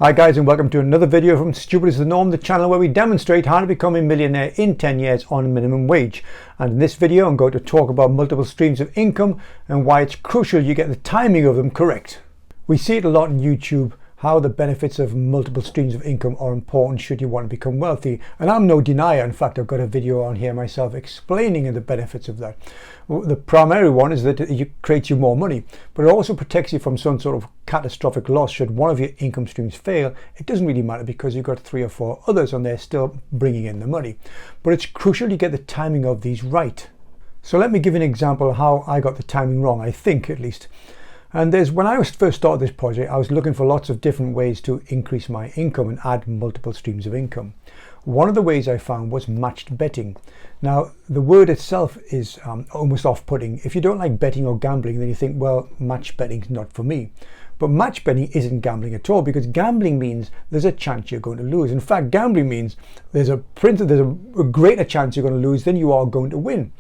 Hi guys, and welcome to another video from Stupid is the Norm, the channel where we demonstrate how to become a millionaire in 10 years on minimum wage. And in this video I'm going to talk about multiple streams of income and why it's crucial you get the timing of them correct. We see it a lot on YouTube, how the benefits of multiple streams of income are important should you want to become wealthy. And I'm no denier. In fact, I've got a video on here myself explaining the benefits of that. The primary one is that it creates you more money, but it also protects you from some sort of catastrophic loss should one of your income streams fail. It doesn't really matter because you've got 3 or 4 others and they're still bringing in the money. But it's crucial you get the timing of these right. So let me give you an example of how I got the timing wrong, I think at least. And when I first started this project, I was looking for lots of different ways to increase my income and add multiple streams of income. One of the ways I found was matched betting. Now, the word itself is almost off-putting. If you don't like betting or gambling, then you think, well, match betting's not for me. But match betting isn't gambling at all, because gambling means there's a chance you're going to lose. In fact, gambling means there's a greater chance you're going to lose than you are going to win.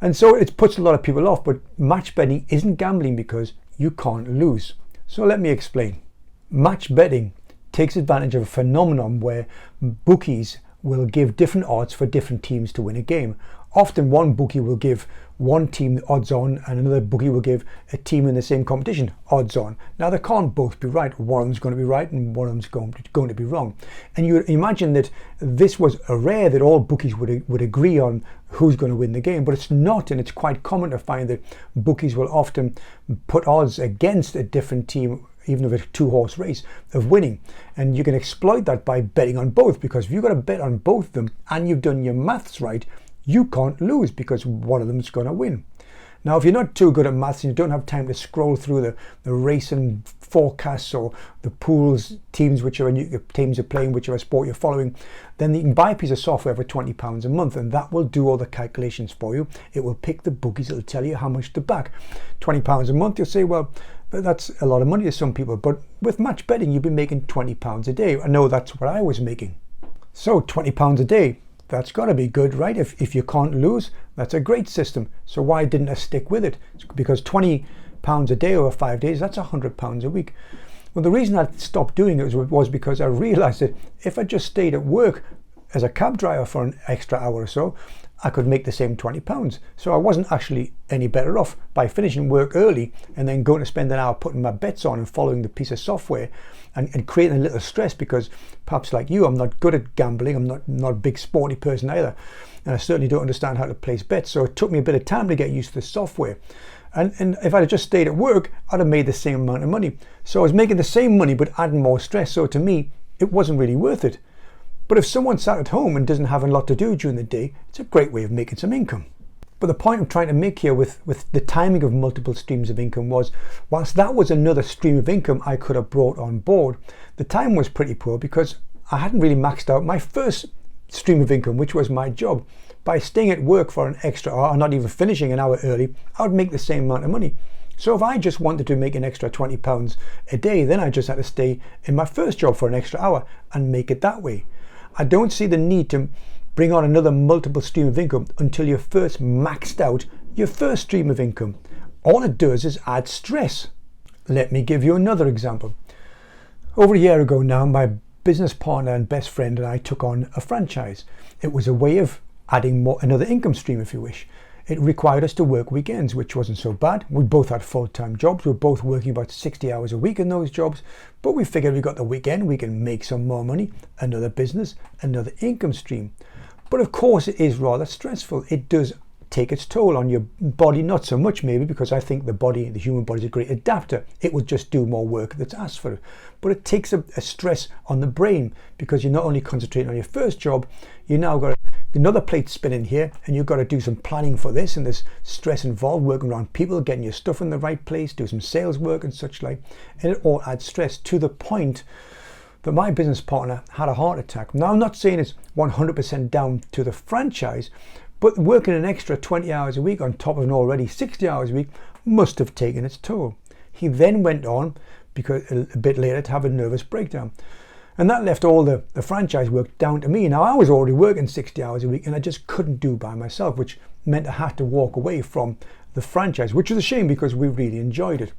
And so it puts a lot of people off, but match betting isn't gambling because you can't lose. So let me explain. Match betting takes advantage of a phenomenon where bookies will give different odds for different teams to win a game. Often one bookie will give one team odds on and another bookie will give a team in the same competition odds on. Now they can't both be right. One of them's going to be right and one of them's going to be wrong. And you imagine that this was rare that all bookies would agree on who's going to win the game, but it's not, and it's quite common to find that bookies will often put odds against a different team, even if it's a 2-horse race, of winning. And you can exploit that by betting on both, because if you've got to bet on both of them and you've done your maths right, you can't lose because one of them is going to win. Now, if you're not too good at maths and you don't have time to scroll through the racing forecasts or the pools, teams are playing, whichever sport you're following, then you can buy a piece of software for £20 a month, and that will do all the calculations for you. It will pick the bookies, it'll tell you how much to back. £20 a month, you'll say, well, that's a lot of money to some people, but with match betting, you'll be making £20 a day. I know that's what I was making. So £20 a day. That's got to be good, right? If you can't lose, that's a great system. So why didn't I stick with it? It's because £20 a day over 5 days, that's £100 a week. Well, the reason I stopped doing it was because I realized that if I just stayed at work as a cab driver for an extra hour or so, I could make the same £20. So I wasn't actually any better off by finishing work early and then going to spend an hour putting my bets on and following the piece of software and creating a little stress, because perhaps like you, I'm not good at gambling. I'm not a big sporty person either. And I certainly don't understand how to place bets. So it took me a bit of time to get used to the software. And if I had just stayed at work, I'd have made the same amount of money. So I was making the same money, but adding more stress. So to me, it wasn't really worth it. But if someone sat at home and doesn't have a lot to do during the day, it's a great way of making some income. But the point I'm trying to make here with the timing of multiple streams of income was, whilst that was another stream of income I could have brought on board, the time was pretty poor because I hadn't really maxed out my first stream of income, which was my job. By staying at work for an extra hour, or not even finishing an hour early, I would make the same amount of money. So if I just wanted to make an extra £20 a day, then I just had to stay in my first job for an extra hour and make it that way. I don't see the need to bring on another multiple stream of income until you've first maxed out your first stream of income. All it does is add stress. Let me give you another example. Over a year ago now, my business partner and best friend and I took on a franchise. It was a way of adding another income stream, if you wish. It required us to work weekends, which wasn't so bad. We both had full-time jobs. We were both working about 60 hours a week in those jobs. But we figured we got the weekend, we can make some more money, another business, another income stream. But of course, it is rather stressful. It does take its toll on your body, not so much maybe, because I think the human body is a great adapter. It will just do more work that's asked for it. But it takes a stress on the brain, because you're not only concentrating on your first job, you now got another plate spinning here, and you've got to do some planning for this, and there's stress involved, working around people, getting your stuff in the right place, do some sales work and such like, and it all adds stress to the point that my business partner had a heart attack. Now, I'm not saying it's 100% down to the franchise, but working an extra 20 hours a week on top of an already 60 hours a week must have taken its toll. He then went on, because a bit later, to have a nervous breakdown. And that left all the franchise work down to me. Now, I was already working 60 hours a week and I just couldn't do by myself, which meant I had to walk away from the franchise, which was a shame because we really enjoyed it.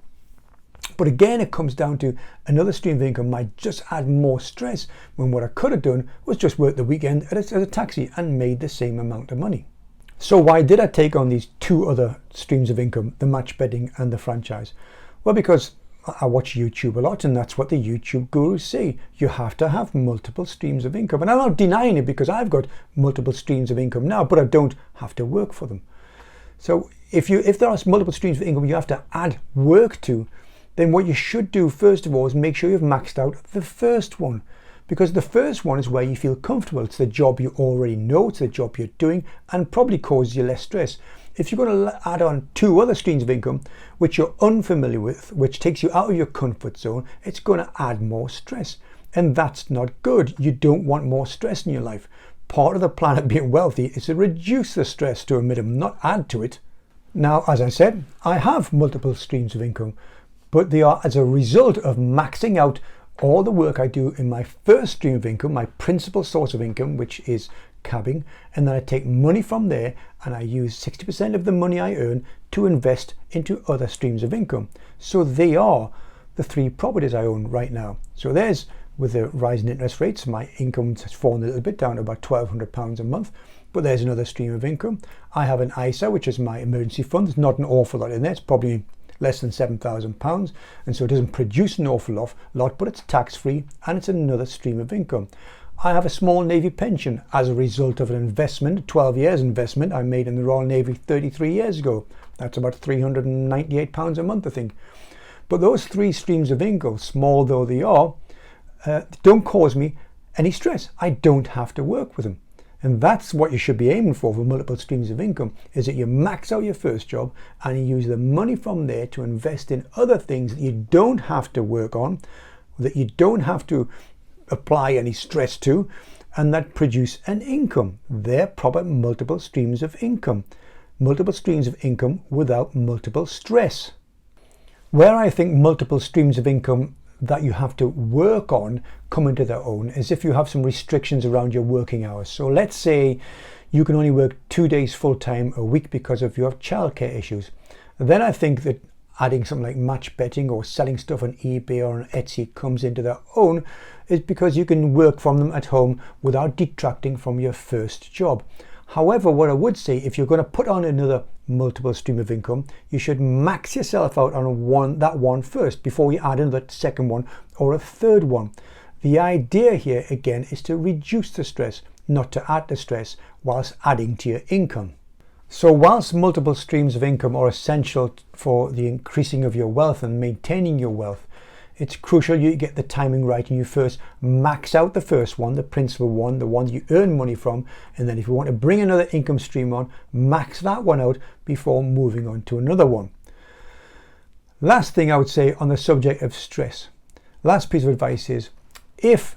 But again, it comes down to another stream of income might just add more stress, when what I could have done was just work the weekend as a taxi and made the same amount of money. So why did I take on these two other streams of income, the match betting and the franchise? Well, because I watch YouTube a lot, and that's what the YouTube gurus say. You have to have multiple streams of income. And I'm not denying it, because I've got multiple streams of income now, but I don't have to work for them. So if there are multiple streams of income you have to add work to, then what you should do first of all is make sure you've maxed out the first one. Because the first one is where you feel comfortable. It's the job you already know, it's the job you're doing, and probably causes you less stress. If you're going to add on two other streams of income which you're unfamiliar with, which takes you out of your comfort zone, it's going to add more stress. And that's not good. You don't want more stress in your life. Part of the plan of being wealthy is to reduce the stress to a minimum, not add to it. Now, as I said, I have multiple streams of income, but they are as a result of maxing out all the work I do in my first stream of income, my principal source of income, which is cabbing, and then I take money from there and I use 60% of the money I earn to invest into other streams of income. So they are the three properties I own right now. So there's, with the rising interest rates, my income has fallen a little bit down to about £1,200 a month, but there's another stream of income. I have an ISA, which is my emergency fund. There's not an awful lot in there. It's probably less than £7,000, and so it doesn't produce an awful lot, but it's tax-free and it's another stream of income. I have a small Navy pension as a result of an investment, a 12 years investment I made in the Royal Navy 33 years ago. That's about £398 a month, I think. But those three streams of income, small though they are, don't cause me any stress. I don't have to work with them. And that's what you should be aiming for multiple streams of income, is that you max out your first job and you use the money from there to invest in other things that you don't have to work on, that you don't have to apply any stress to, and that produce an income. They're proper multiple streams of income. Multiple streams of income without multiple stress. Where I think multiple streams of income that you have to work on come into their own is if you have some restrictions around your working hours. So let's say you can only work 2 days full-time a week because of your childcare issues. Then I think that adding something like match betting or selling stuff on eBay or on Etsy comes into their own, is because you can work from them at home without detracting from your first job. However, what I would say, if you're going to put on another multiple stream of income, you should max yourself out on that one first before you add another second one or a third one. The idea here again is to reduce the stress, not to add the stress, whilst adding to your income. So whilst multiple streams of income are essential for the increasing of your wealth and maintaining your wealth, it's crucial you get the timing right and you first max out the first one, the principal one, the one that you earn money from, and then if you want to bring another income stream on, max that one out before moving on to another one. Last thing I would say on the subject of stress, last piece of advice is, if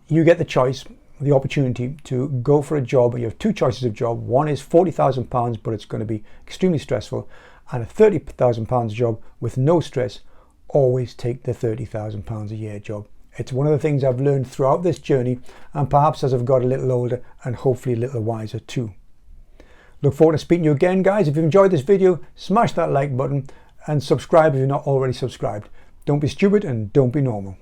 you get the choice, the opportunity to go for a job, and you have two choices of job, one is £40,000 but it's going to be extremely stressful, and a £30,000 job with no stress, always take the £30,000 a year job. It's one of the things I've learned throughout this journey, and perhaps as I've got a little older and hopefully a little wiser too. Look forward to speaking to you again, guys. If you've enjoyed this video, smash that like button and subscribe if you're not already subscribed. Don't be stupid and don't be normal.